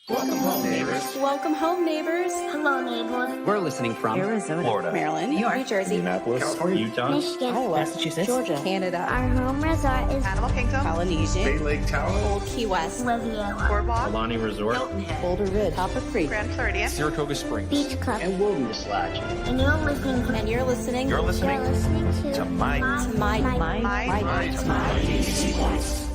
Welcome home, neighbors. Welcome home, neighbors. Hello, neighbors. We're listening from Arizona, Florida, Maryland, New York, New Jersey, Indianapolis, California, Utah, Michigan. Massachusetts, Georgia, Canada, Our home resort is Animal Kingdom, Polynesia, Bay Lake Tower, Old Key West, Riviera, Boardwalk, Alani Resort, Hilton Head, Boulder Ridge, Copper Creek, Grand Floridian, Saratoga Springs, Beach Club. and Wilderness Lodge. And you're listening to and you're listening You're listening to my DVC Voice.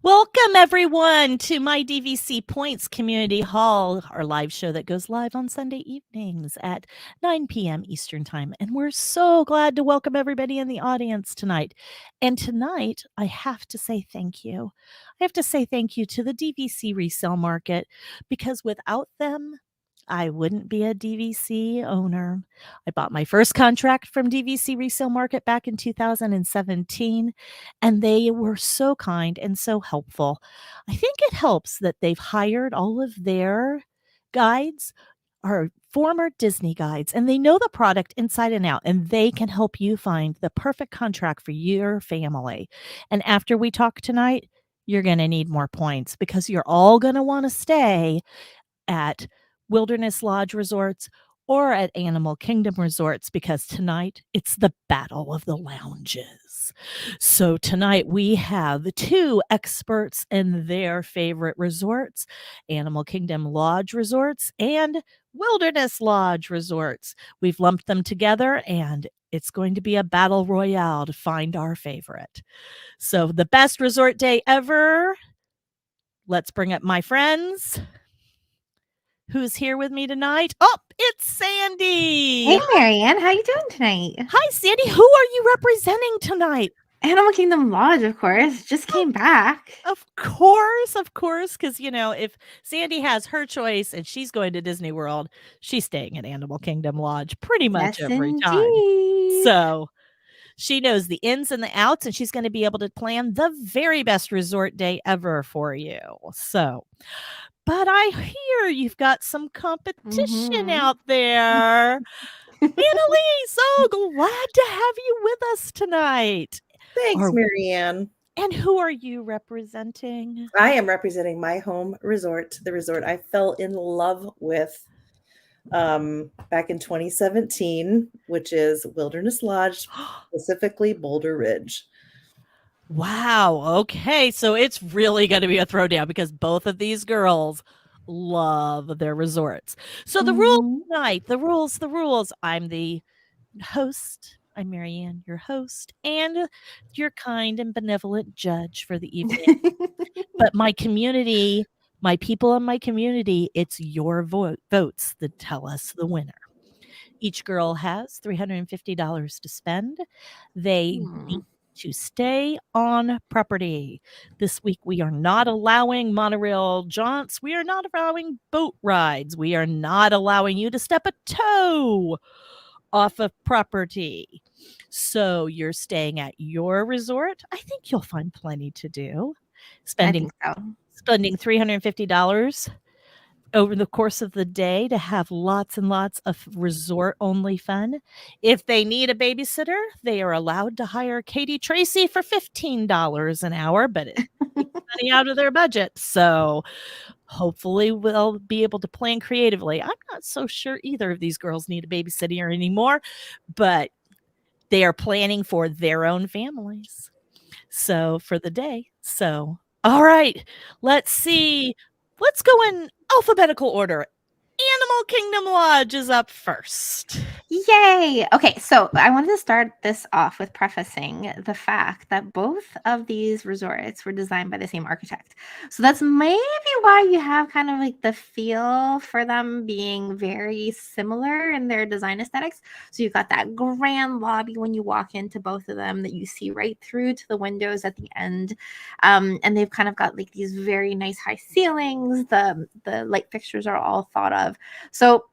Welcome, everyone, to my DVC Points Community Hall, our live show that goes live on Sunday evenings at 9 p.m. Eastern Time. And we're so glad to welcome everybody in the audience tonight. And tonight, I have to say thank you. I have to say thank you to the DVC resale market, because without them, I wouldn't be a DVC owner. I bought my first contract from DVC Resale Market back in 2017, and they were so kind and so helpful. I think it helps that they've hired all of their guides are former Disney guides, and they know the product inside and out, and they can help you find the perfect contract for your family. And after we talk tonight, you're going to need more points, because you're all going to want to stay at Wilderness Lodge Resorts or at Animal Kingdom Resorts, because tonight it's the battle of the lounges. So tonight we have two experts in their favorite resorts, Animal Kingdom Lodge Resorts and Wilderness Lodge Resorts. We've lumped them together, and it's going to be a battle royale to find our favorite. So the best resort day ever. Let's bring up my friends. Who's here with me tonight? Oh, it's Sandy. Hey, Marianne, how you doing tonight? Hi, Sandy. Who are you representing tonight? Animal Kingdom Lodge, of course. Just came back. Of course. Because, if Sandy has her choice and she's going to Disney World, she's staying at Animal Kingdom Lodge pretty much Yes, every time. indeed. So she knows the ins and the outs, and she's going to be able to plan the very best resort day ever for you. So, but I hear you've got some competition out there. Annalise, so glad to have you with us tonight. Thanks, Marianne. And who are you representing? I am representing my home resort, the resort I fell in love with back in 2017, which is Wilderness Lodge, specifically Boulder Ridge. Wow. Okay. So it's really going to be a throwdown, because both of these girls love their resorts. So the rules tonight, the rules. I'm the host. I'm Marianne, your host, and your kind and benevolent judge for the evening. But my community, my people in my community, it's your votes that tell us the winner. Each girl has $350 to spend. They need to stay on property. This week, we are not allowing monorail jaunts. We are not allowing boat rides. We are not allowing you to step a toe off of property. So you're staying at your resort. I think you'll find plenty to do. Spending $350 over the course of the day to have lots and lots of resort-only fun. If they need a babysitter, they are allowed to hire Katie Tracy for $15 an hour, but it's money out of their budget. So hopefully we'll be able to plan creatively. I'm not so sure either of these girls need a babysitter anymore, but they are planning for their own families. So for the day. So, all right, let's see. Let's go in alphabetical order. Animal Kingdom Lodge is up first. Yay! Okay, so I wanted to start this off with prefacing the fact that both of these resorts were designed by the same architect. So that's maybe why you have kind of like the feel for them being very similar in their design aesthetics. So you've got that grand lobby when you walk into both of them that you see right through to the windows at the end. And they've kind of got like these very nice high ceilings. The light fixtures are all thought of. So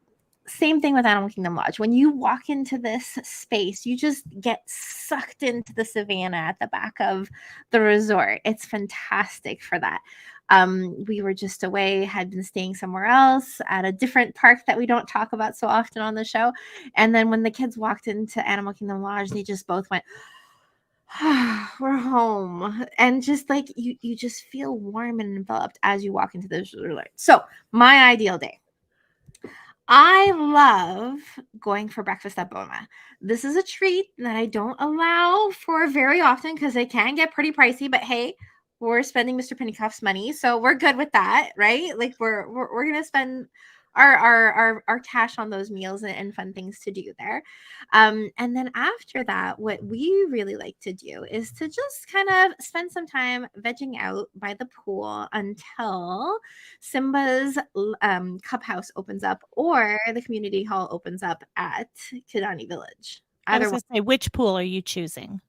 same thing with Animal Kingdom Lodge. When you walk into this space, you just get sucked into the savannah at the back of the resort. It's fantastic for that. We were just away, had been staying somewhere else at a different park that we don't talk about so often on the show. And then when the kids walked into Animal Kingdom Lodge, they just both went, we're home, and just like you just feel warm and enveloped as you walk into this resort. So my ideal day, I love going for breakfast at Boma. This is a treat that I don't allow for very often because it can get pretty pricey, but hey, we're spending Mr. Pennycuff's money, so we're good with that, right? Like we're gonna spend our cash on those meals and fun things to do there. And then after that, what we really like to do is to just kind of spend some time vegging out by the pool until Simba's Cup House opens up or the community hall opens up at Kidani Village. I was Either going to say, which pool are you choosing?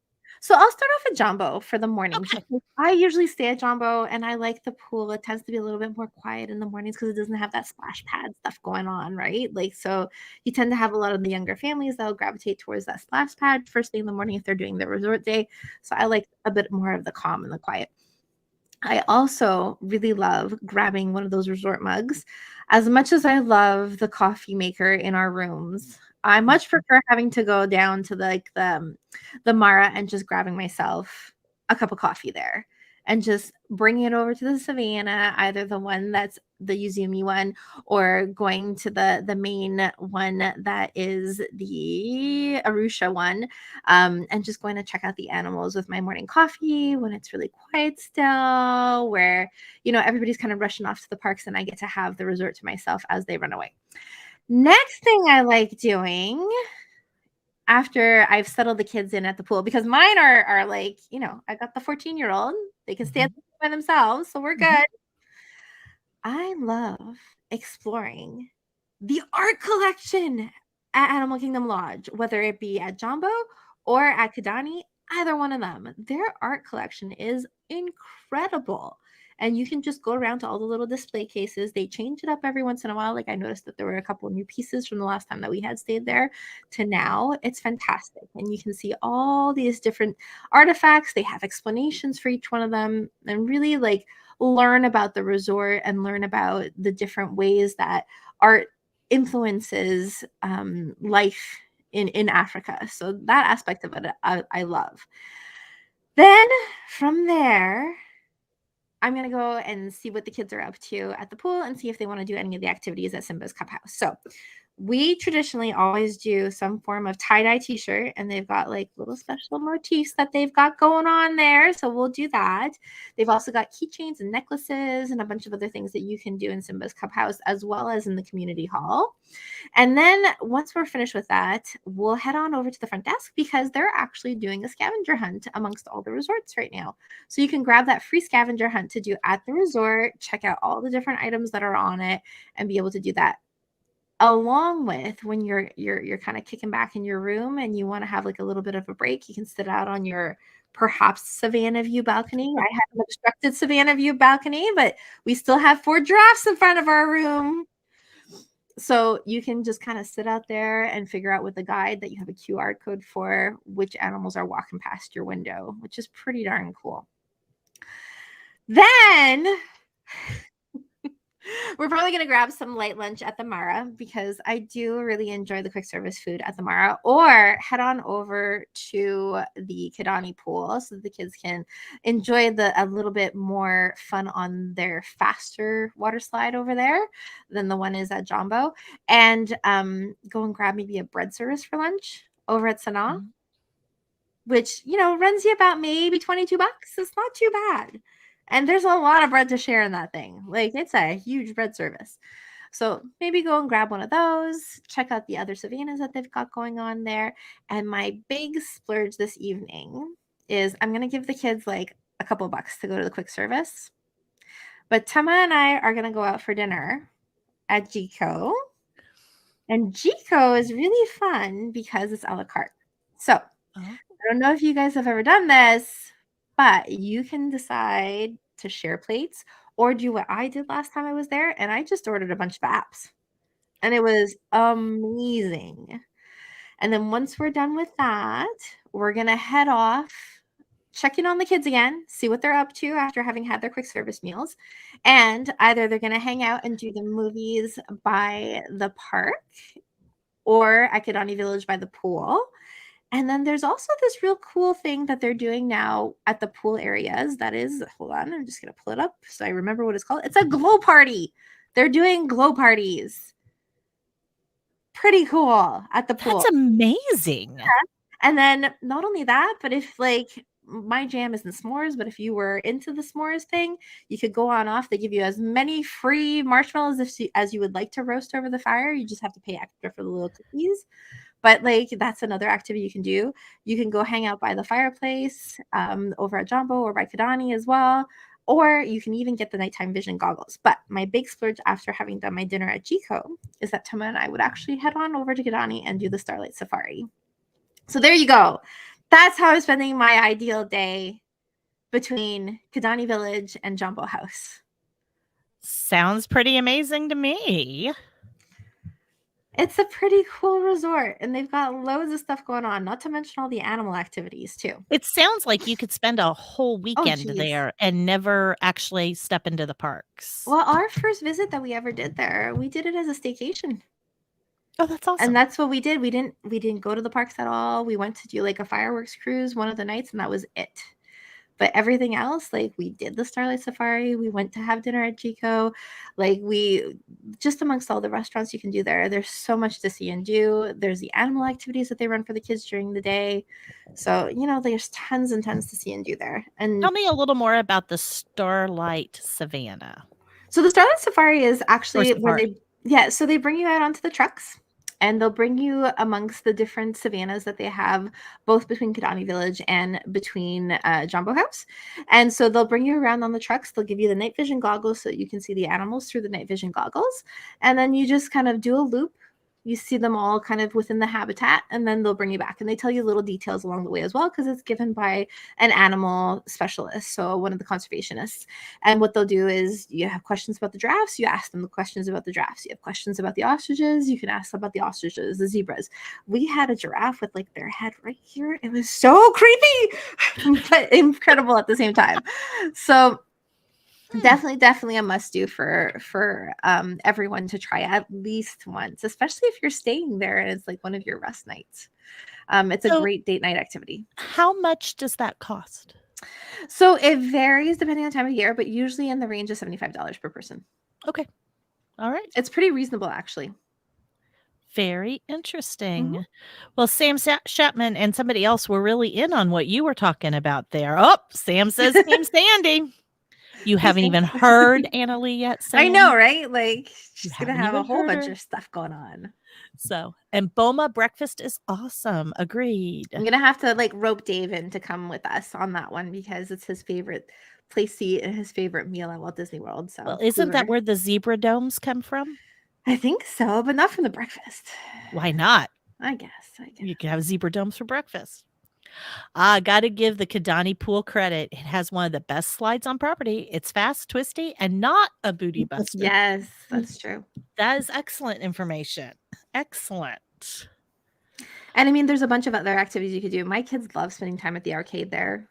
So I'll start off at Jambo for the morning. Okay. I usually stay at Jambo, and I like the pool. It tends to be a little bit more quiet in the mornings because it doesn't have that splash pad stuff going on, right? Like, so you tend to have a lot of the younger families that'll gravitate towards that splash pad first thing in the morning if they're doing their resort day. So I like a bit more of the calm and the quiet. I also really love grabbing one of those resort mugs. As much as I love the coffee maker in our rooms, I much prefer having to go down to the Mara and just grabbing myself a cup of coffee there and just bringing it over to the Savannah, either the one that's the Yuzumi one or going to the main one that is the Arusha one, and just going to check out the animals with my morning coffee when it's really quiet still, where, you know, everybody's kind of rushing off to the parks and I get to have the resort to myself as they run away. Next thing I like doing after I've settled the kids in at the pool, because mine are like, you know, I got the 14-year-old, they can stay at the pool by themselves, so we're good. I love exploring the art collection at Animal Kingdom Lodge, whether it be at Jambo or at Kidani, either one of them. Their art collection is incredible. And you can just go around to all the little display cases. They change it up every once in a while. Like I noticed that there were a couple of new pieces from the last time that we had stayed there to now. It's fantastic. And you can see all these different artifacts. They have explanations for each one of them and really like learn about the resort and learn about the different ways that art influences life in Africa. So that aspect of it I love. Then from there, I'm going to go and see what the kids are up to at the pool and see if they want to do any of the activities at Simba's Cup House. So we traditionally always do some form of tie-dye t-shirt, and they've got like little special motifs that they've got going on there. So we'll do that. They've also got keychains and necklaces and a bunch of other things that you can do in Simba's Cup House as well as in the community hall. And then once we're finished with that, we'll head on over to the front desk because they're actually doing a scavenger hunt amongst all the resorts right now. So you can grab that free scavenger hunt to do at the resort, check out all the different items that are on it, and be able to do that. Along with when you're kind of kicking back in your room and you want to have like a little bit of a break, you can sit out on your perhaps Savannah view balcony. I have an obstructed Savannah view balcony, but we still have 4 giraffes in front of our room. So you can just kind of sit out there and figure out with the guide that you have a QR code for which animals are walking past your window, which is pretty darn cool. Then we're probably going to grab some light lunch at the Mara because I do really enjoy the quick service food at the Mara, or head on over to the Kidani pool so that the kids can enjoy a little bit more fun on their faster water slide over there than the one is at Jambo, and go and grab maybe a bread service for lunch over at Sanaa, which, you know, runs you about maybe $22. It's not too bad. And there's a lot of bread to share in that thing. Like, it's a huge bread service. So maybe go and grab one of those. Check out the other Savannahs that they've got going on there. And my big splurge this evening is I'm going to give the kids like a couple bucks to go to the quick service. But Tama and I are going to go out for dinner at Jico. And Jico is really fun because it's a la carte. So I don't know if you guys have ever done this, but you can decide to share plates or do what I did last time I was there. And I just ordered a bunch of apps. And it was amazing. And then once we're done with that, we're going to head off, check in on the kids again, see what they're up to after having had their quick service meals. And either they're going to hang out and do the movies by the park or at Kidani Village by the pool. And then there's also this real cool thing that they're doing now at the pool areas. That is, hold on, I'm just going to pull it up so I remember what it's called. It's a glow party. They're doing glow parties. Pretty cool at the pool. That's amazing. And then not only that, but if like my jam isn't s'mores, but if you were into the s'mores thing, you could go on off. They give you as many free marshmallows as you would like to roast over the fire. You just have to pay extra for the little cookies. But like that's another activity you can do. You can go hang out by the fireplace over at Jambo or by Kidani as well. Or you can even get the nighttime vision goggles. But my big splurge after having done my dinner at Chico is that Tama and I would actually head on over to Kidani and do the Starlight Safari. So there you go. That's how I'm spending my ideal day between Kidani Village and Jambo House. Sounds pretty amazing to me. It's a pretty cool resort, and they've got loads of stuff going on, not to mention all the animal activities, too. It sounds like you could spend a whole weekend geez. there and never actually step into the parks. Well, our first visit that we ever did there, we did it as a staycation. Oh, that's awesome. And that's what we did. We didn't go to the parks at all. We went to do like a fireworks cruise one of the nights, and that was it. But everything else, like we did the Starlight Safari, we went to have dinner at Chico, like we just amongst all the restaurants you can do there, there's so much to see and do. There's the animal activities that they run for the kids during the day. So, you know, there's tons and tons to see and do there. And tell me a little more about the Starlight Savannah. So the Starlight Safari is actually where so they bring you out onto the trucks. And they'll bring you amongst the different savannas that they have, both between Kidani Village and between Jambo House. And so they'll bring you around on the trucks. They'll give you the night vision goggles so you can see the animals through the night vision goggles. And then you just kind of do a loop. You see them all kind of within the habitat, and then they'll bring you back. And they tell you little details along the way as well, because it's given by an animal specialist, so one of the conservationists. And what they'll do is you have questions about the giraffes, you ask them the questions about the giraffes. You have questions about the ostriches, you can ask them about the ostriches, the zebras. We had a giraffe with like their head right here. It was so creepy, but incredible at the same time. So definitely a must do for everyone to try at least once, especially if you're staying there and it's like one of your rest nights. It's a great date night activity. How much does that cost? So it varies depending on the time of year, but usually in the range of $75 per person. Okay. All right. It's pretty reasonable, actually. Very interesting. Well, Sam Chapman and somebody else were really in on what you were talking about there. Oh, Sam says Team Sandy. You haven't even heard Annalie yet, Sam. I know, right? Like she's going to have a whole bunch of stuff going on. So, and Boma breakfast is awesome. Agreed. I'm going to have to like rope Dave in to come with us on that one because it's his favorite place seat and his favorite meal at Walt Disney World. So, well, isn't that where the zebra domes come from? I think so, but not from the breakfast. Why not? I guess. You can have zebra domes for breakfast. I got to give the Kidani pool credit. It has one of the best slides on property. It's fast, twisty, and not a booty buster. Yes, that's true. That is excellent information. Excellent. And I mean, there's a bunch of other activities you could do. My kids love spending time at the arcade there.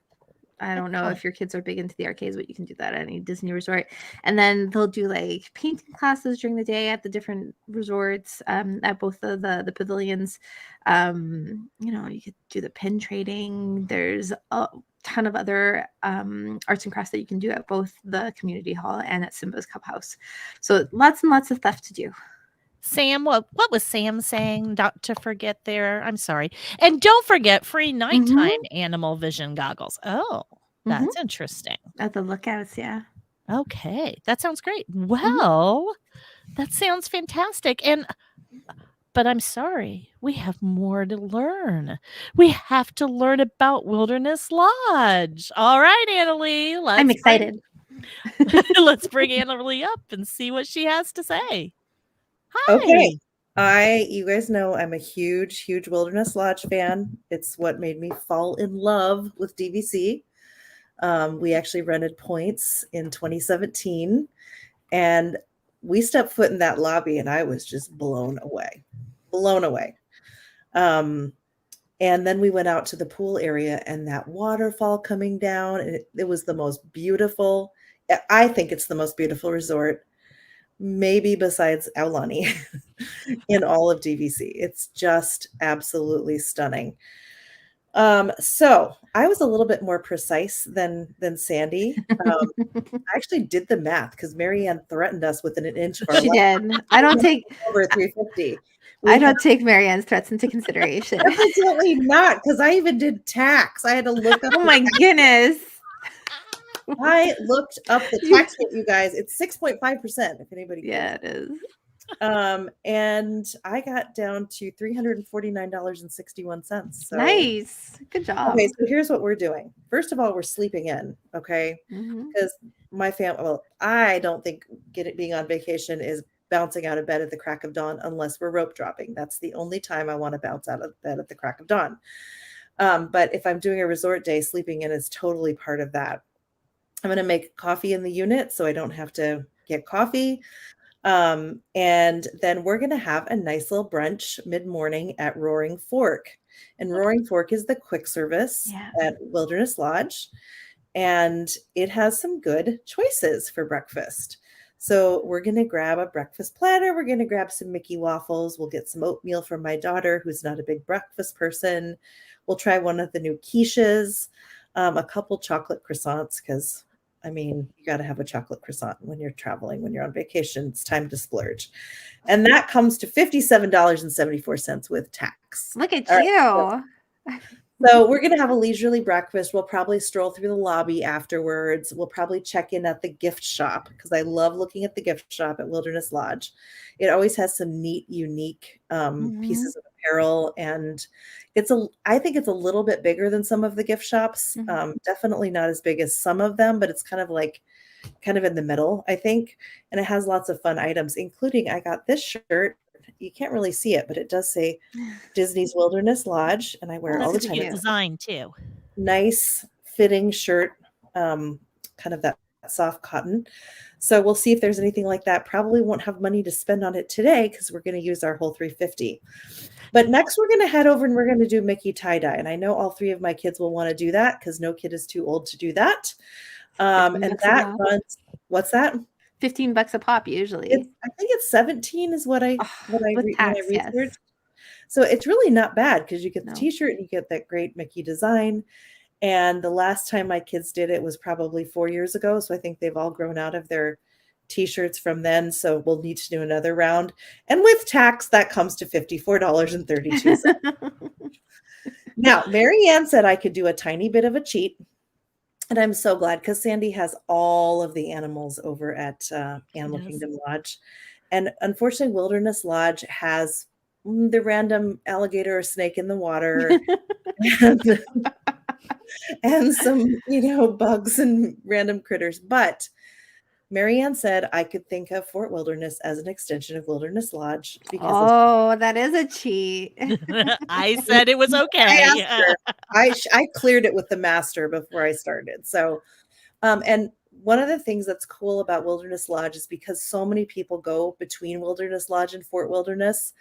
I don't know if your kids are big into the arcades, but you can do that at any Disney resort. And then they'll do like painting classes during the day at the different resorts, at both of the pavilions. You know, you could do the pin trading. There's a ton of other arts and crafts that you can do at both the community hall and at Simba's Cup House. So lots and lots of stuff to do. Sam, what was Sam saying? Not to forget there. I'm sorry. And don't forget free nighttime animal vision goggles. Oh, that's interesting. At the lookouts, yeah. Okay. That sounds great. Well, that sounds fantastic. But I'm sorry, we have more to learn. We have to learn about Wilderness Lodge. All right, Annalie. I'm excited. Let's bring Annalie up and see what she has to say. Hi. Okay. You guys know I'm a huge Wilderness Lodge fan. It's what made me fall in love with DVC. We actually rented points in 2017 and we stepped foot in that lobby and I was just blown away. And then we went out to the pool area and that waterfall coming down, and it was the most beautiful. I think it's the most beautiful resort, maybe besides Aulani, in all of DVC. It's just absolutely stunning. So I was a little bit more precise than Sandy. I actually did the math because Marianne threatened us with an inch of our She left did. I don't take over 350. I don't take Marianne's threats into consideration. Definitely not, because I even did tax. I had to look up. Oh my goodness. I looked up the tax rate, you guys. It's 6.5%. If anybody. Yeah, it is. And I got down to $349.61. So Nice. Good job. okay, so here's what we're doing. First of all, we're sleeping in, okay? Mhm. Because my family, well, I don't think being on vacation is bouncing out of bed at the crack of dawn unless we're rope dropping. That's the only time I want to bounce out of bed at the crack of dawn. But if I'm doing a resort day, sleeping in is totally part of that. I'm going to make coffee in the unit so I don't have to get coffee. And then we're going to have a nice little brunch mid-morning at Roaring Fork. And Roaring Fork is the quick service at Wilderness Lodge. And it has some good choices for breakfast. So we're going to grab a breakfast platter. We're going to grab some Mickey waffles. We'll get some oatmeal from my daughter, who's not a big breakfast person. We'll try one of the new quiches, a couple chocolate croissants, because I mean, you got to have a chocolate croissant when you're traveling, when you're on vacation. It's time to splurge. And that comes to $57.74 with tax. Look at All you. right, so we're going to have a leisurely breakfast. We'll probably stroll through the lobby afterwards. We'll probably check in at the gift shop because I love looking at the gift shop at Wilderness Lodge. It always has some neat, unique pieces of apparel. And I think it's a little bit bigger than some of the gift shops. Definitely not as big as some of them, but it's kind of in the middle, I think. And it has lots of fun items, including I got this shirt. You can't really see it, but it does say Disney's Wilderness Lodge, and I wear it all the That's a time. cute design too. Nice fitting shirt, kind of that soft cotton. So we'll see if there's anything like that. Probably won't have money to spend on it today because we're going to use our whole $350. But next we're going to head over and we're going to do Mickey tie-dye. And I know all three of my kids will want to do that because no kid is too old to do that. And that runs, what's that? $15 a pop usually. I think it's 17 is what I researched. Yes. So it's really not bad because you get the t-shirt and you get that great Mickey design. And the last time my kids did it was probably 4 years ago. So I think they've all grown out of their t-shirts from then. So we'll need to do another round. And with tax, that comes to $54.32. Now, Marianne said I could do a tiny bit of a cheat. And I'm so glad because Sandy has all of the animals over at Animal Kingdom Lodge. And unfortunately, Wilderness Lodge has the random alligator or snake in the water and some, bugs and random critters. But Marianne said I could think of Fort Wilderness as an extension of Wilderness Lodge. Because that is a cheat. I said it was okay. I cleared it with the master before I started. So, and one of the things that's cool about Wilderness Lodge is because so many people go between Wilderness Lodge and Fort Wilderness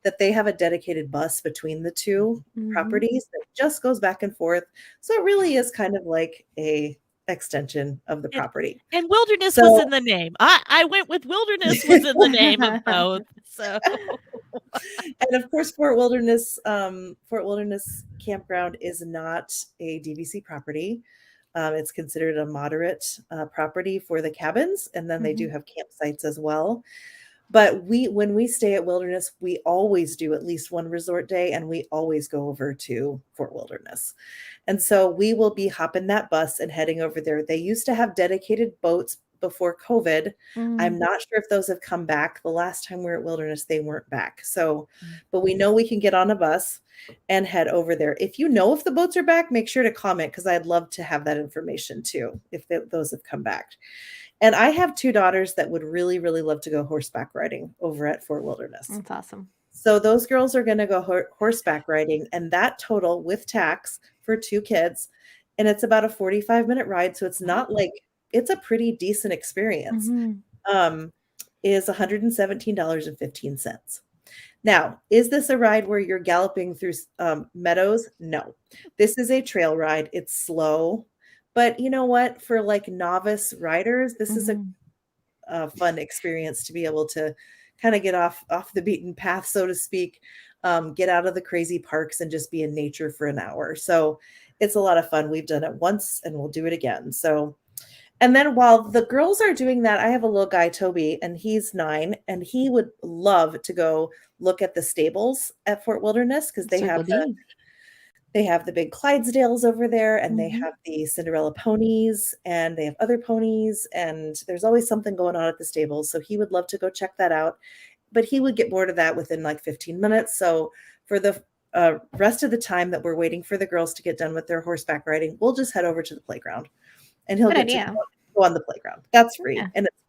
that they have a dedicated bus between the two properties that just goes back and forth. So it really is kind of like a extension of the property. And Wilderness was in the name. I went with Wilderness was in the name of both. So and of course Fort Wilderness Campground is not a DVC property. It's considered a moderate property for the cabins, and then they do have campsites as well. But when we stay at Wilderness, we always do at least one resort day, and we always go over to Fort Wilderness. And so we will be hopping that bus and heading over there. They used to have dedicated boats before COVID. I'm not sure if those have come back. The last time we were at Wilderness, they weren't back. So, but we know we can get on a bus and head over there. If you know if the boats are back, make sure to comment because I'd love to have that information too, if those have come back. And I have two daughters that would really, really love to go horseback riding over at Fort Wilderness. That's awesome. So those girls are going to go horseback riding, and that total with tax for two kids, and it's about a 45-minute ride. So it's not like, it's a pretty decent experience, is $117.15. Now, is this a ride where you're galloping through meadows? No, this is a trail ride. It's slow. But you know what? For like novice riders, this is a fun experience to be able to kind of get off the beaten path, so to speak. get out of the crazy parks and just be in nature for an hour. So it's a lot of fun. We've done it once and we'll do it again. So, and then while the girls are doing that, I have a little guy, Toby, and he's 9, and he would love to go look at the stables at Fort Wilderness because they have the big Clydesdales over there, and they have the Cinderella ponies, and they have other ponies, and there's always something going on at the stables. So he would love to go check that out, but he would get bored of that within like 15 minutes. So for the rest of the time that we're waiting for the girls to get done with their horseback riding, we'll just head over to the playground, and he'll get to go on the playground. That's free, and it's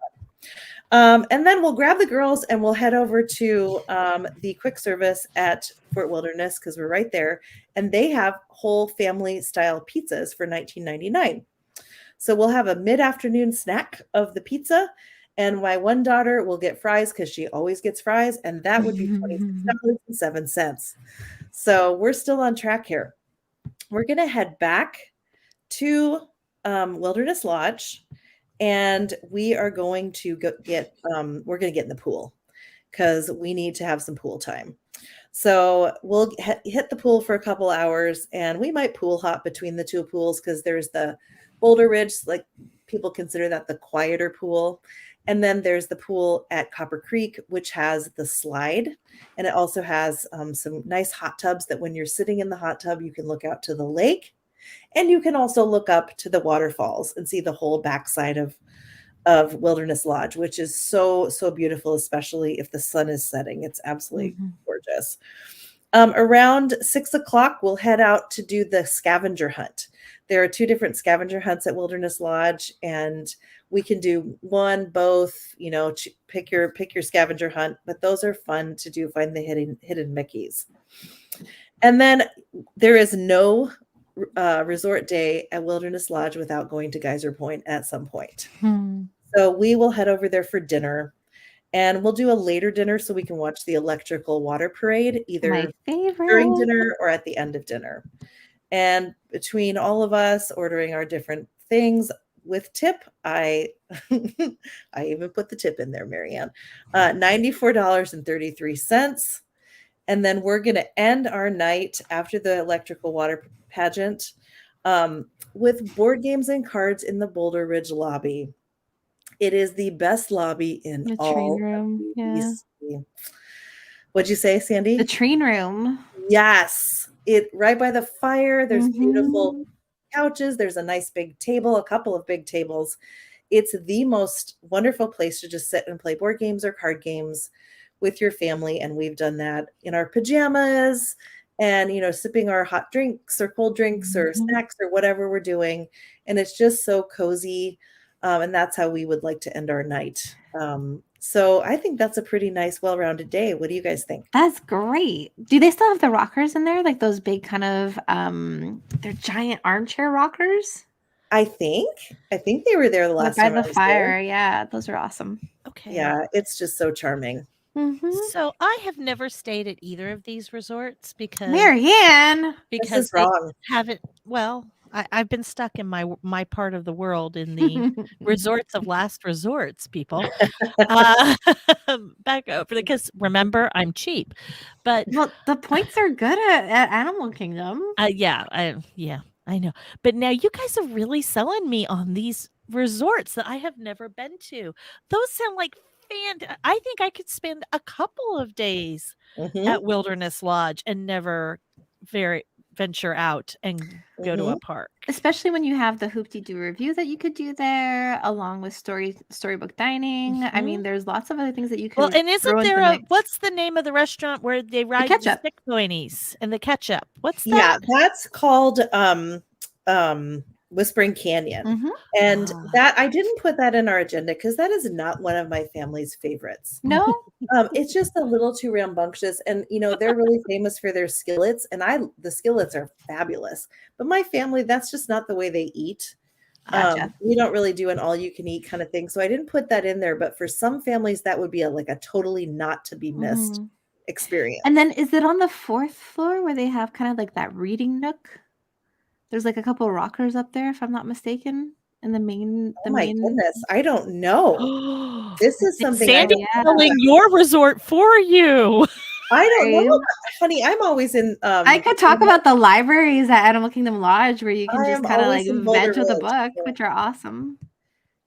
fun. And then we'll grab the girls and we'll head over to the quick service at Fort Wilderness because we're right there, and they have whole family style pizzas for $19.99. So we'll have a mid-afternoon snack of the pizza, and my one daughter will get fries because she always gets fries, and that would be $26.07. So we're still on track here. We're going to head back to Wilderness Lodge, and we are going to get in the pool because we need to have some pool time. So we'll hit the pool for a couple hours, and we might pool hop between the two pools because there's the Boulder Ridge, like people consider that the quieter pool. And then there's the pool at Copper Creek, which has the slide. And it also has some nice hot tubs that when you're sitting in the hot tub, you can look out to the lake. And you can also look up to the waterfalls and see the whole backside of Wilderness Lodge, which is so, so beautiful, especially if the sun is setting. It's absolutely gorgeous. Around 6 o'clock, we'll head out to do the scavenger hunt. There are 2 different scavenger hunts at Wilderness Lodge, and we can do one, both, pick your scavenger hunt, but those are fun to do, find the hidden Mickeys. And then there is no resort day at Wilderness Lodge without going to Geyser Point at some point. So we will head over there for dinner, and we'll do a later dinner so we can watch the electrical water parade, either during dinner or at the end of dinner. And between all of us ordering our different things with tip, I even put the tip in there, Marianne, $94.33. And then we're going to end our night after the electrical water pageant with board games and cards in the Boulder Ridge lobby. It is the best lobby in The all train room. Yeah. What'd you say, Sandy? The train room. Yes. It right by the fire. There's beautiful couches. There's a nice big table, a couple of big tables. It's the most wonderful place to just sit and play board games or card games with your family. And we've done that in our pajamas and, sipping our hot drinks or cold drinks or snacks or whatever we're doing. And it's just so cozy. And that's how we would like to end our night. So I think that's a pretty nice, well-rounded day. What do you guys think? That's great. Do they still have the rockers in there? Like those big kind of, they're giant armchair rockers? I think they were there the last time. By the fire. Yeah, those are awesome. Okay. Yeah, it's just so charming. So I have never stayed at either of these resorts because Marianne, this is wrong. I've been stuck in my part of the world in the resorts of last resorts, people. Back over because remember, I'm cheap, but the points are good at Animal Kingdom. I know. But now you guys are really selling me on these resorts that I have never been to. Those sound like I think I could spend a couple of days at Wilderness Lodge and never venture out and go to a park. Especially when you have the Hoop-Dee-Doo review that you could do there, along with storybook dining. I mean, there's lots of other things that you could. Well, and isn't there what's the name of the restaurant where they ride the stick ponies and the ketchup? What's that? Yeah, that's called Whispering Canyon. And that I didn't put that in our agenda because that is not one of my family's favorites. No, it's just a little too rambunctious, and they're really famous for their skillets, and the skillets are fabulous. But my family, that's just not the way they eat. Gotcha. We don't really do an all-you-can-eat kind of thing, so I didn't put that in there. But for some families, that would be a totally not to be missed experience. And then, is it on the 4th floor where they have kind of like that reading nook? There's a couple of rockers up there, if I'm not mistaken, in the main. Goodness, I don't know. This is something Sandy telling your resort for you. I don't know, Sorry. honey. I'm always in. I could talk about the libraries at Animal Kingdom Lodge where you can I just am kind of like always in Boulder vent with a Ridge. book, So, which are awesome.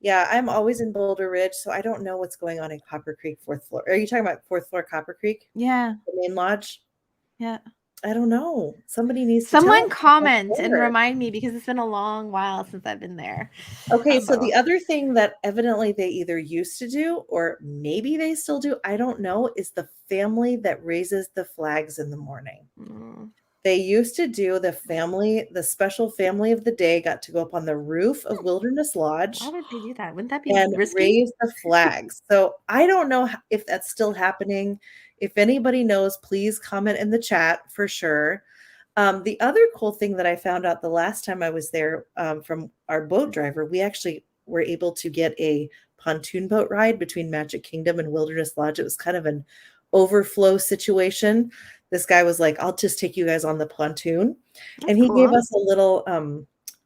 yeah, I'm always in Boulder Ridge, so I don't know what's going on in Copper Creek, fourth floor. Are you talking about fourth floor Copper Creek, Yeah. the main lodge? Yeah. I don't know. Somebody needs to tell Someone me. comment and remind me because it's been a long while since I've been there. Okay, so the other thing that evidently they either used to do or maybe they still do, I don't know, is the family that raises the flags in the morning. Mm. They used to do the special family of the day got to go up on the roof of Wilderness Lodge Why would they do that? Wouldn't that be and risky? raise the flags. So I don't know if that's still happening. If anybody knows, please comment in the chat for sure. The other cool thing that I found out the last time I was there from our boat driver, we actually were able to get a pontoon boat ride between Magic Kingdom and Wilderness Lodge. It was kind of an overflow situation. This guy was like, "I'll just take you guys on the pontoon," and he gave us a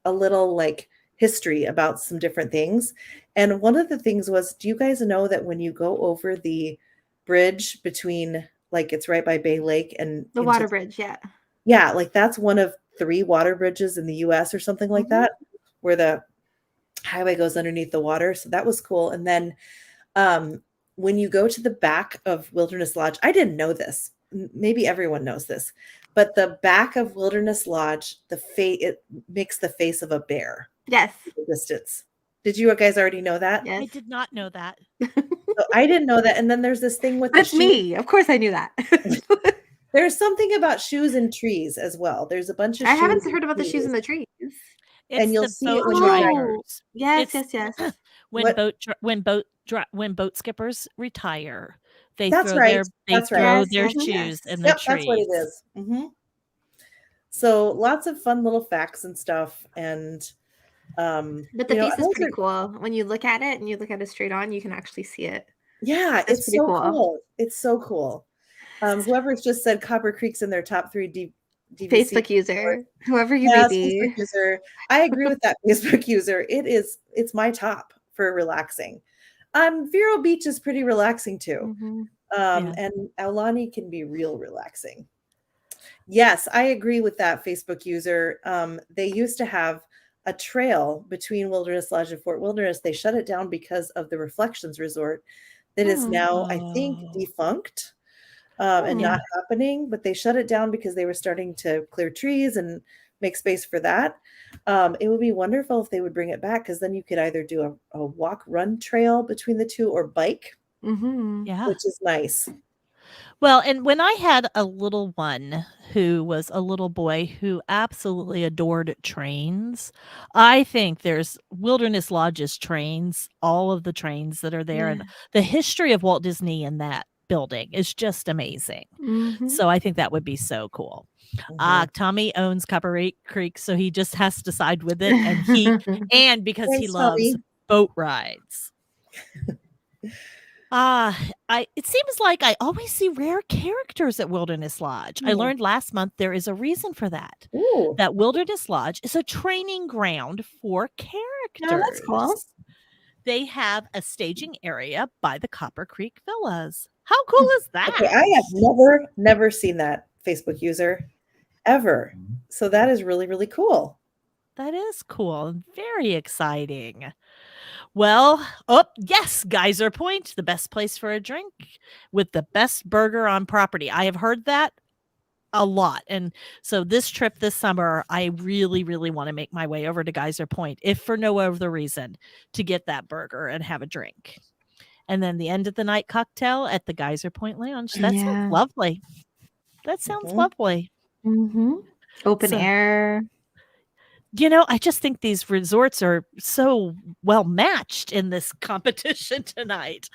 little like history about some different things. And one of the things was, do you guys know that when you go over the bridge between, like, it's right by Bay Lake and The water bridge, yeah. Yeah, like that's one of 3 water bridges in the US or something like that, where the highway goes underneath the water. So that was cool. And then when you go to the back of Wilderness Lodge, I didn't know this. Maybe everyone knows this, but the back of Wilderness Lodge, it makes the face of a bear. Yes. In the distance. Did you guys already know that? Yes. I did not know that. So I didn't know that. And then there's this thing with That's me. Of course I knew that. There's something about shoes and trees as well. There's a bunch of I shoes. haven't heard about the shoes and the trees. And you'll see it when boat you drivers. Yes, It's- yes. When boat skippers retire, they That's throw right. their shoes in the trees. That's what it is. So lots of fun little facts and stuff. And but the face is pretty cool. When you look at it and you look at it straight on, you can actually see it. Yeah, it's so cool. It's so cool. Whoever's just said Copper Creek's in their top 3 DVC Facebook user, whoever you may be. Facebook user. I agree with that Facebook user. It's my top for relaxing. Vero Beach is pretty relaxing too. And Aulani can be real relaxing. Yes, I agree with that Facebook user. They used to have a trail between Wilderness Lodge and Fort Wilderness. They shut it down because of the Reflections Resort that is now, I think, defunct. And not happening, but they shut it down because they were starting to clear trees and make space for that. It would be wonderful if they would bring it back, because then you could either do a walk-run trail between the two or bike, which is nice. Well, and when I had a little one who was a little boy who absolutely adored trains, I think there's Wilderness Lodge's trains, all of the trains that are there, and the history of Walt Disney in that building is just amazing. So I think that would be so cool. Tommy owns Copper Creek, so he just has to side with it, and because he loves boat rides. It seems like I always see rare characters at Wilderness Lodge. I learned last month there is a reason for that. That Wilderness Lodge is a training ground for characters. Oh, that's cool. They have a staging area by the Copper Creek Villas. How cool is that? Okay, I have never seen that Facebook user ever. So that is really, really cool. That is cool. Very exciting. Well, yes, Geyser Point, the best place for a drink with the best burger on property. I have heard that a lot. And so this trip this summer, I really, really want to make my way over to Geyser Point, if for no other reason, to get that burger and have a drink. And then the end of the night cocktail at the Geyser Point Lounge. That sounds lovely. That sounds lovely. Open air. You know, I just think these resorts are so well matched in this competition tonight.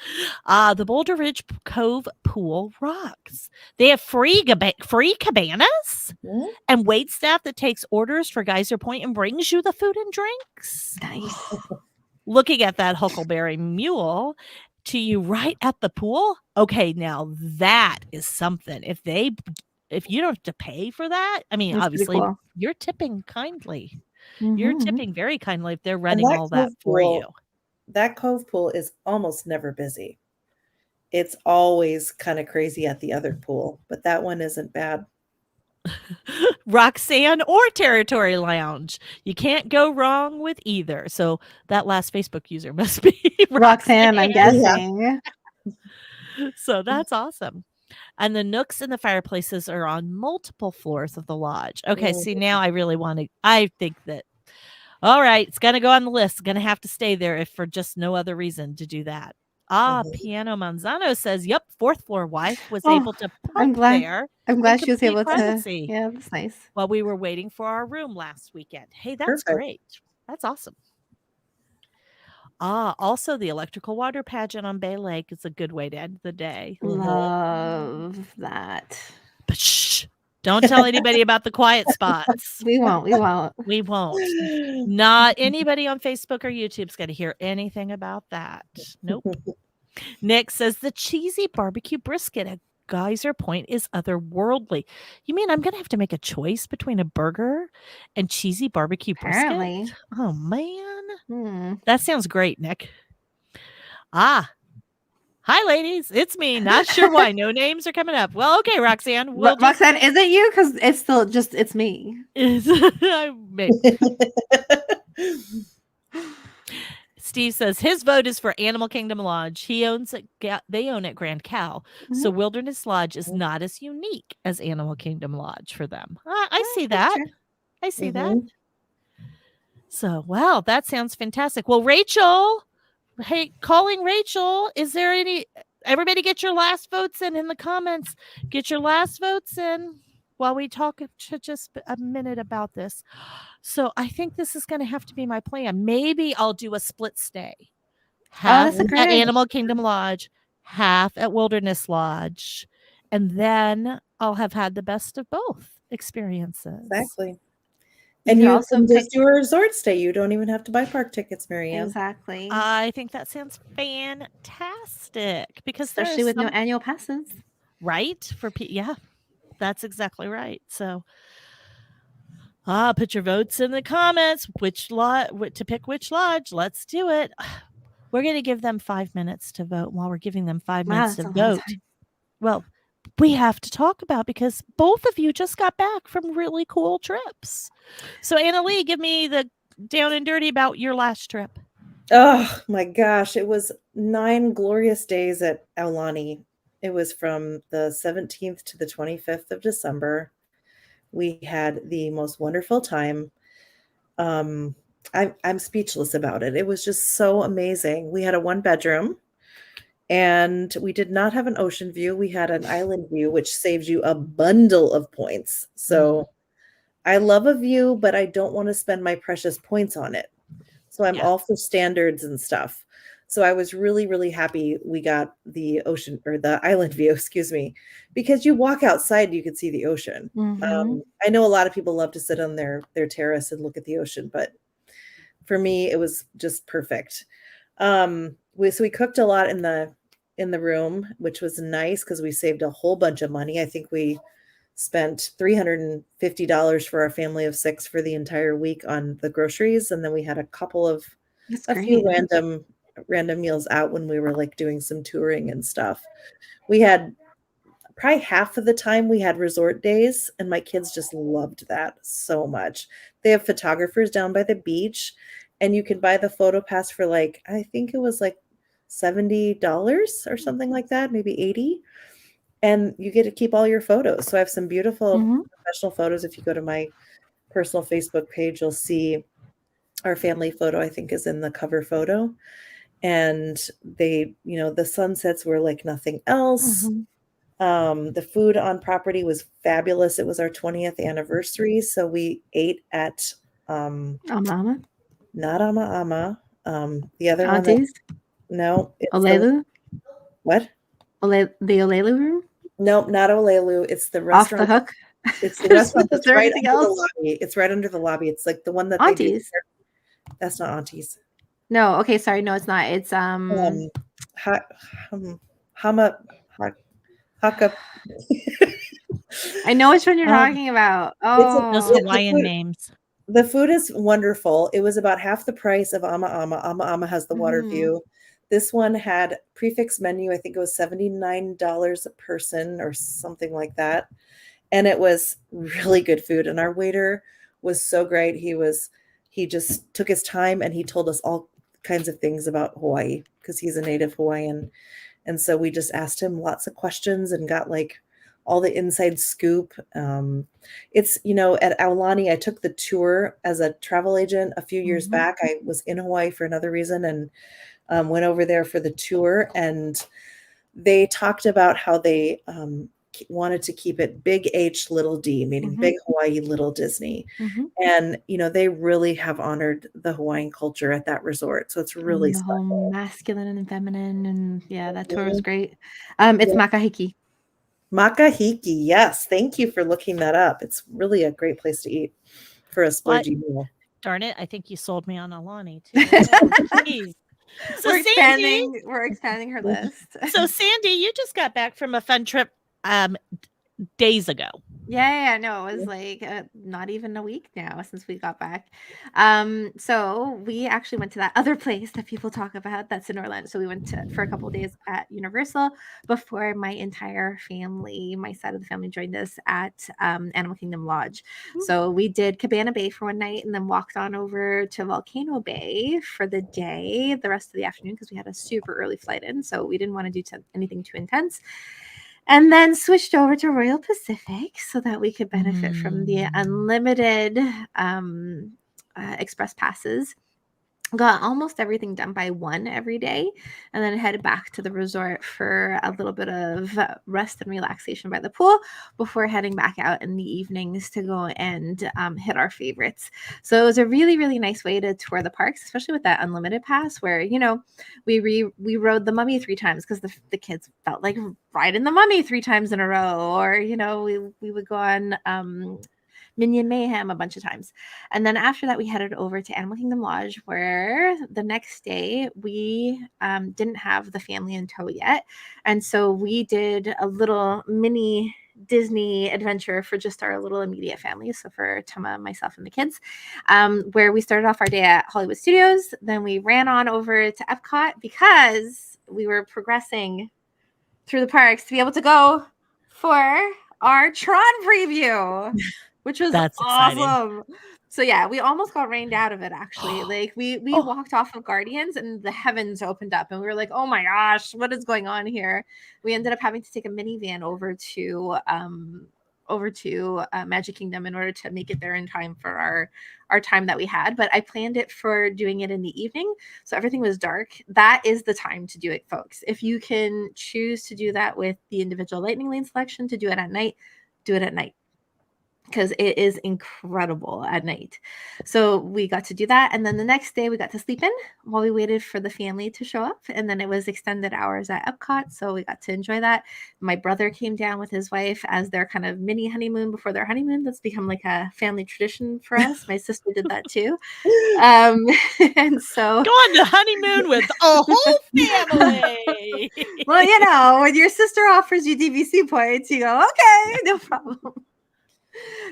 The Boulder Ridge Cove Pool rocks. They have free cabanas and wait staff that takes orders for Geyser Point and brings you the food and drinks. Nice. Looking at that Huckleberry Mule to you right at the pool. Okay, now that is something. If you don't have to pay for that, I mean, that's obviously you're tipping kindly. You're tipping very kindly if they're running all that for you. That Cove Pool is almost never busy. it's always kind of crazy at the other pool, but that one isn't bad. Roxanne or Territory Lounge. You can't go wrong with either. So that last Facebook user must be Roxanne, I'm guessing. So that's awesome. And the nooks and the fireplaces are on multiple floors of the lodge. Okay, see, now I really want to, I think that, all right, it's going to go on the list. It's going to have to stay there if for just no other reason to do that. Piano Manzano says, yep, fourth floor wife was able to I'm park glad. there I'm glad she was complete able privacy. to. Yeah, that's nice. while we were waiting for our room last weekend. Hey, that's Perfect. great. That's awesome. Also the electrical water pageant on Bay Lake is a good way to end the day. Love that. But shh, don't tell anybody about the quiet spots. We won't. We won't. We won't. Not anybody on Facebook or YouTube's going to hear anything about that. Nope. Nick says the cheesy barbecue brisket at Geyser Point is otherworldly. You mean I'm going to have to make a choice between a burger and cheesy barbecue Apparently. brisket? Oh, man. Hmm. That sounds great, Nick. Hi, ladies. It's me. Not sure why. No names are coming up. Well, okay, Roxanne. We'll Roxanne, is it you? Because it's still just, it's me. maybe. Steve says his vote is for Animal Kingdom Lodge. He owns it. They own it Grand Cow. So Wilderness Lodge is not as unique as Animal Kingdom Lodge for them. I see that. True. I see that. So, wow, that sounds fantastic. Well, Rachel, hey, calling Rachel, is there any, everybody get your last votes in the comments. Get your last votes in while we talk just a minute about this. So I think this is going to have to be my plan. Maybe I'll do a split stay. Half at Animal Kingdom Lodge, half at Wilderness Lodge. And then I'll have had the best of both experiences. Exactly. And you also just do a resort stay. You don't even have to buy park tickets, Marianne. Exactly. I think that sounds fantastic because especially with no annual passes. Right? Yeah, that's exactly right. So put your votes in the comments. To pick which lodge. Let's do it. We're going to give them 5 minutes to vote while we're giving them 5 minutes to vote. Well, we have to talk about because both of you just got back from really cool trips. So Anna Lee, give me the down and dirty about your last trip. Oh my gosh. It was 9 glorious days at Aulani. It was from the 17th to the 25th of December. We had the most wonderful time. I'm speechless about it. It was just so amazing. We had a 1-bedroom. And we did not have an ocean view. We had an island view, which saves you a bundle of points. So I love a view, but I don't want to spend my precious points on it. So I'm all for standards and stuff. So I was really, really happy we got the ocean or the island view, excuse me, because you walk outside, you can see the ocean. I know a lot of people love to sit on their terrace and look at the ocean, but for me, it was just perfect. So we cooked a lot in the room, which was nice because we saved a whole bunch of money. I think we spent $350 for our family of 6 for the entire week on the groceries, and then we had a few random meals out when we were like doing some touring and stuff. We had probably half of the time we had resort days, and my kids just loved that so much. They have photographers down by the beach, and you can buy the photo pass for like, I think it was like $70 or something like that, maybe $80. And you get to keep all your photos. So I have some beautiful professional photos. If you go to my personal Facebook page, you'll see our family photo, I think, is in the cover photo. And they, the sunsets were like nothing else. The food on property was fabulous. It was our 20th anniversary. So we ate at Ama? Not Ama. The other Auntie's? one. No. Olelu? What? The Olelu room? Nope, not Olelu. It's the Off restaurant. the hook? It's the restaurant that's Is there right anything under the else? lobby. It's right under the lobby. It's like the one that Auntie's? That's not Auntie's. No, okay, sorry. No, it's not. It's Hama Haka. I know which one you're talking about. Those Oh, Hawaiian names. The food is wonderful. It was about half the price of Ama Ama. Ama Ama has the water view. This one had prefix menu. I think it was $79 a person or something like that. And it was really good food. And our waiter was so great. He just took his time and he told us all kinds of things about Hawaii because he's a native Hawaiian. And so we just asked him lots of questions and got like all the inside scoop. It's, at Aulani, I took the tour as a travel agent a few years back. I was in Hawaii for another reason and went over there for the tour. And they talked about how they wanted to keep it big H, little D, meaning big Hawaii, little Disney. And, they really have honored the Hawaiian culture at that resort. So it's really the special. whole masculine and feminine. And yeah, that tour was great. It's Makahiki. Makahiki, yes. Thank you for looking that up. It's really a great place to eat for a splurgy meal. Darn it, I think you sold me on Aulani too. Jeez. So We're expanding her list. So Sandy, you just got back from a fun trip days ago. Yeah, no, it was like not even a week now since we got back. So we actually went to that other place that people talk about that's in Orlando. So we went for a couple of days at Universal before my entire family, my side of the family, joined us at Animal Kingdom Lodge. So we did Cabana Bay for one night and then walked on over to Volcano Bay for the day, the rest of the afternoon, because we had a super early flight in. So we didn't want to do anything too intense. And then switched over to Royal Pacific so that we could benefit from the unlimited express passes. Got almost everything done by 1 every day, and then headed back to the resort for a little bit of rest and relaxation by the pool before heading back out in the evenings to go and hit our favorites. So it was a really, really nice way to tour the parks, especially with that unlimited pass where, we rode the Mummy 3 times because the kids felt like riding the Mummy 3 times in a row, or, we would go on Minion Mayhem a bunch of times. And then after that, we headed over to Animal Kingdom Lodge, where the next day we didn't have the family in tow yet. And so we did a little mini Disney adventure for just our little immediate family. So for Tama, myself, and the kids, where we started off our day at Hollywood Studios. Then we ran on over to Epcot because we were progressing through the parks to be able to go for our Tron preview. Which was awesome. So yeah, we almost got rained out of it actually. Like we walked off of Guardians and the heavens opened up and we were like, oh my gosh, what is going on here? We ended up having to take a minivan over to Magic Kingdom in order to make it there in time for our time that we had. But I planned it for doing it in the evening, so everything was dark. That is the time to do it, folks. If you can choose to do that with the individual lightning lane selection, to do it at night, do it at night, because it is incredible at night. So we got to do that. And then the next day we got to sleep in while we waited for the family to show up. And then it was extended hours at Epcot. So we got to enjoy that. My brother came down with his wife as their kind of mini honeymoon before their honeymoon. That's become like a family tradition for us. My sister did that too. And so go on the honeymoon with a whole family. Well, when your sister offers you DVC points, you go, okay, no problem.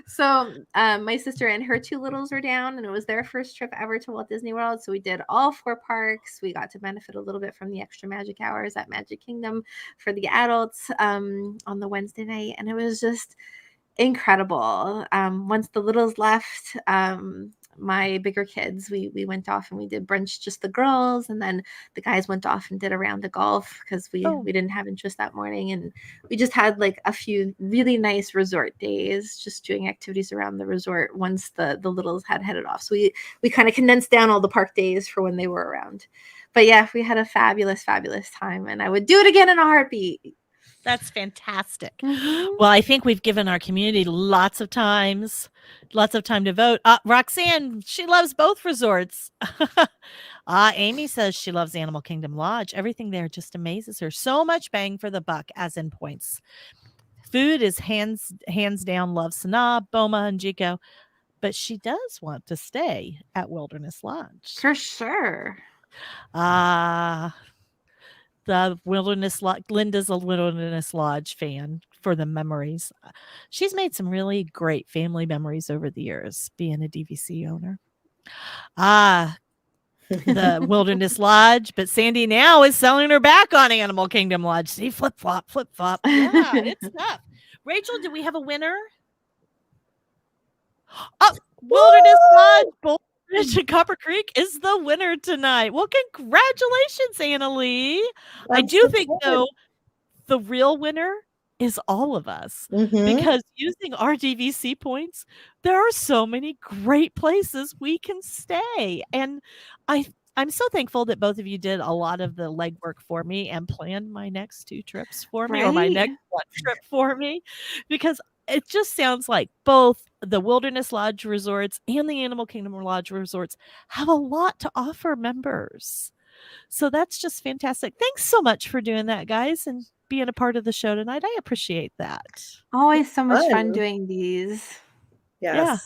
So my sister and her 2 littles were down, and it was their first trip ever to Walt Disney World. So we did all 4 parks. We got to benefit a little bit from the extra magic hours at Magic Kingdom for the adults on the Wednesday night. And it was just incredible. Once the littles left, my bigger kids, we went off and we did brunch, just the girls, and then the guys went off and did a round of golf because we didn't have interest that morning, and we just had like a few really nice resort days, just doing activities around the resort once the littles had headed off. So we kind of condensed down all the park days for when they were around. But yeah, we had a fabulous time, and I would do it again in a heartbeat. That's fantastic. Well, I think we've given our community lots of time to vote. Roxanne, she loves both resorts. Amy says she loves Animal Kingdom Lodge. Everything there just amazes her. So much bang for the buck, as in points. Food is hands down love Sanaa, Boma, and Jiko. But she does want to stay at Wilderness Lodge. For sure. The Wilderness Lodge. Linda's a Wilderness Lodge fan for the memories. She's made some really great family memories over the years being a DVC owner. the Wilderness Lodge, but Sandy now is selling her back on Animal Kingdom Lodge. See, flip flop, flip flop. Yeah, it's tough. Rachel, do we have a winner? Oh, Wilderness Lodge, Boulder Ridge and Copper Creek is the winner tonight. Well, congratulations, Annalie. I do think, though, the real winner is all of us, because using our DVC points, there are so many great places we can stay. And I'm so thankful that both of you did a lot of the legwork for me and planned my next 2 trips for me, or my next 1 trip for me, because it just sounds like both the Wilderness Lodge Resorts and the Animal Kingdom Lodge Resorts have a lot to offer members. So that's just fantastic. Thanks so much for doing that, guys, and being a part of the show tonight. I appreciate that. Always so much fun Fun. doing these. Yes. Yeah,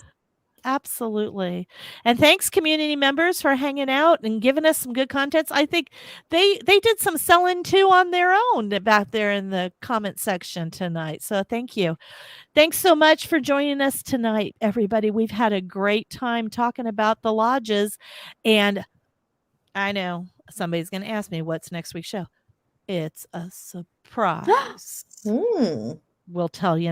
absolutely. And thanks, community members, for hanging out and giving us some good contents. I think they did some selling too on their own back there in the comment section tonight. So thank you. Thanks so much for joining us tonight, everybody. We've had a great time talking about the lodges. And I know somebody's going to ask me what's next week's show. It's a surprise. We'll tell you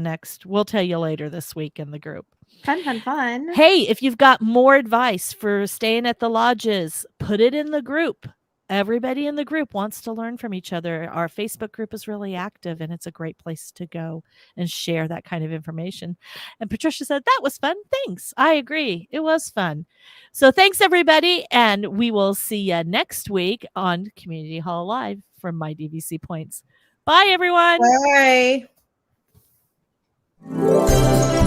later this week in the group. Fun. Hey, if you've got more advice for staying at the lodges, put it in the group. Everybody in the group wants to learn from each other. Our Facebook group is really active, and it's a great place to go and share that kind of information. And Patricia said, that was fun. Thanks. I agree. It was fun. So thanks, everybody. And we will see you next week on Community Hall Live from My DVC Points. Bye, everyone. Bye.